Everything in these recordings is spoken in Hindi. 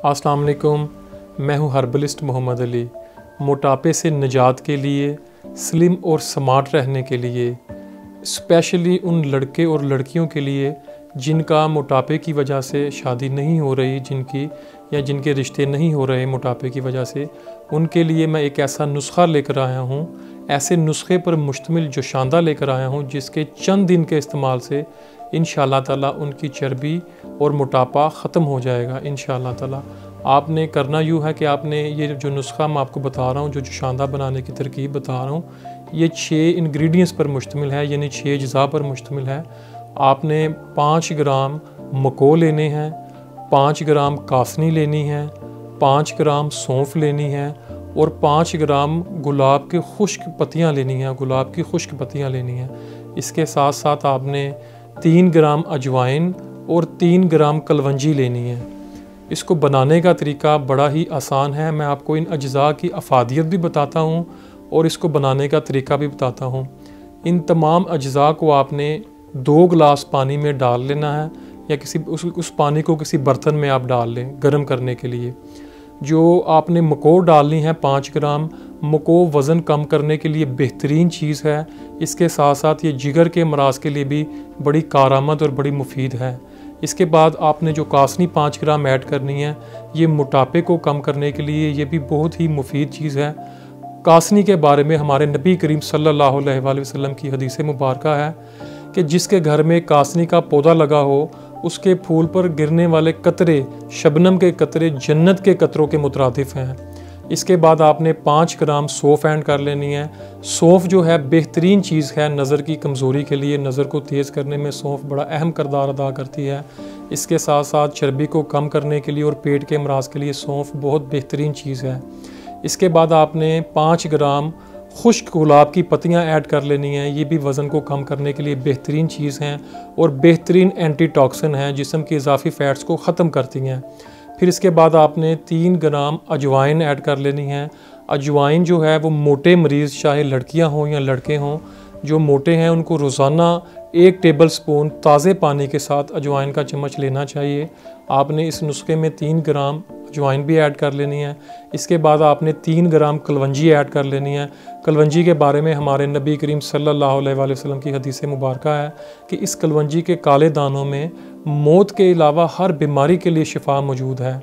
अस्सलाम वालेकुम, मैं हूं हर्बलिस्ट मोहम्मद अली। मोटापे से निजात के लिए, स्लिम और स्मार्ट रहने के लिए, स्पेशली उन लड़के और लड़कियों के लिए जिनका मोटापे की वजह से शादी नहीं हो रही, जिनके रिश्ते नहीं हो रहे मोटापे की वजह से, उनके लिए मैं एक ऐसा नुस्खा लेकर आया हूँ, ऐसे नुस्खे पर मुश्तमिल जोशांदा लेकर आया हूँ जिसके चंद दिन के इस्तेमाल से इंशाअल्लाह ताला उनकी चर्बी और मोटापा ख़त्म हो जाएगा इंशाअल्लाह ताला। आपने करना यूँ है कि आपने ये जो नुस्खा मैं आपको बता रहा हूँ, जो जोशांदा बनाने की तरकीब बता रहा हूँ, ये 6 इंग्रेडिएंट्स पर मुश्तमिल है, यानी 6 अज्जा पर मुश्तमिल है। आपने 5 ग्राम मको लेने हैं, 5 ग्राम कासनी लेनी है, 5 ग्राम सौंफ लेनी है और 5 ग्राम गुलाब की खुश्क पत्तियाँ लेनी हैं, गुलाब की खुश्क पत्तियाँ लेनी हैं। इसके साथ साथ आपने 3 ग्राम अजवाइन और 3 ग्राम कलवंजी लेनी है। इसको बनाने का तरीका बड़ा ही आसान है। मैं आपको इन अज्जा की अफादियत भी बताता हूँ और इसको बनाने का तरीका भी बताता हूँ। इन तमाम अज्जा को आपने 2 गिलास पानी में डाल लेना है, या उस पानी को किसी बर्तन में आप डाल लें गर्म करने के लिए। जो आपने मको डालनी है 5 ग्राम, मको वज़न कम करने के लिए बेहतरीन चीज़ है। इसके साथ साथ ये जिगर के अमराज के लिए भी बड़ी कारआमद और बड़ी मुफीद है। इसके बाद आपने जो कासनी 5 ग्राम ऐड करनी है, ये मोटापे को कम करने के लिए ये भी बहुत ही मुफीद चीज़ है। कासनी के बारे में हमारे नबी करीम सल्लल्लाहु अलैहि वसल्लम की हदीस मुबारक है कि जिसके घर में कासनी का पौधा लगा हो, उसके फूल पर गिरने वाले कतरे, शबनम के कतरे जन्नत के कतरों के मुतरादिफ हैं। इसके बाद आपने 5 ग्राम सौंफ ऐड कर लेनी है। सौंफ जो है बेहतरीन चीज़ है नज़र की कमज़ोरी के लिए, नज़र को तेज़ करने में सौंफ बड़ा अहम किरदार अदा करती है। इसके साथ साथ चर्बी को कम करने के लिए और पेट के अमराज के लिए सौंफ बहुत बेहतरीन चीज़ है। इसके बाद आपने 5 ग्राम खुश्क गुलाब की पत्तियां ऐड कर लेनी हैं। ये भी वज़न को कम करने के लिए बेहतरीन चीज़ हैं और बेहतरीन एंटीटॉक्सिन है, जिस्म की इजाफी फ़ैट्स को ख़त्म करती हैं। फिर इसके बाद आपने 3 ग्राम अजवाइन ऐड कर लेनी है। अजवाइन जो है वो मोटे मरीज़, चाहे लड़कियां हों या लड़के हों, जो मोटे हैं उनको रोज़ाना 1 टेबल स्पून ताज़े पानी के साथ अजवाइन का चम्मच लेना चाहिए। आपने इस नुस्खे में 3 ग्राम अजवाइन भी ऐड कर लेनी है। इसके बाद आपने 3 ग्राम कलवंजी ऐड कर लेनी है। कलवंजी के बारे में हमारे नबी करीम सल्लल्लाहु अलैहि वसल्लम की हदीस मुबारक है कि इस कलवंजी के काले दानों में मौत के अलावा हर बीमारी के लिए शिफा मौजूद है।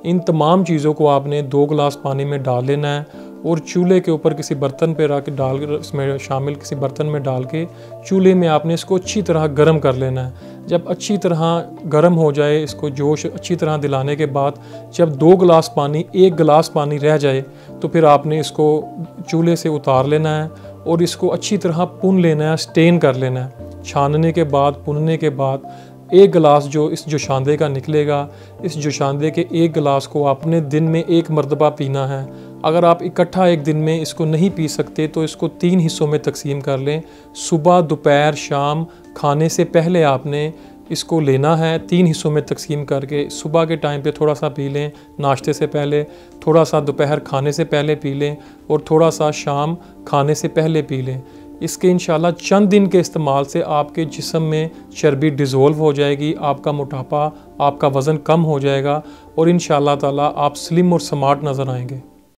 इन तमाम चीज़ों को आपने 2 गिलास पानी में डाल लेना है और चूल्हे के ऊपर किसी बर्तन पे रख डाल कर, इसमें शामिल किसी बर्तन में डाल के चूल्हे में आपने इसको अच्छी तरह गर्म कर लेना है। जब अच्छी तरह गर्म हो जाए, इसको जोश अच्छी तरह दिलाने के बाद जब 2 गिलास पानी, 1 गिलास पानी रह जाए, तो फिर आपने इसको चूल्हे से उतार लेना है और इसको अच्छी तरह पुन लेना है, स्टेन कर लेना है। छानने के बाद, पुनने के बाद 1 गिलास जो इस जोशांदे का निकलेगा, इस जोशांदे के 1 गिलास को आपने दिन में 1 मरतबा पीना है। अगर आप इकट्ठा एक दिन में इसको नहीं पी सकते तो इसको 3 हिस्सों में तकसीम कर लें। सुबह, दोपहर, शाम खाने से पहले आपने इसको लेना है। 3 हिस्सों में तकसीम करके सुबह के टाइम पे थोड़ा सा पी लें नाश्ते से पहले, थोड़ा सा दोपहर खाने से पहले पी लें और थोड़ा सा शाम खाने से पहले पी लें। इसके इंशाल्लाह चंद दिन के इस्तेमाल से आपके जिस्म में चर्बी डिज़ोल्व हो जाएगी, आपका मोटापा, आपका वज़न कम हो जाएगा और इंशाल्लाह ताला आप स्लिम और स्मार्ट नज़र आएंगे।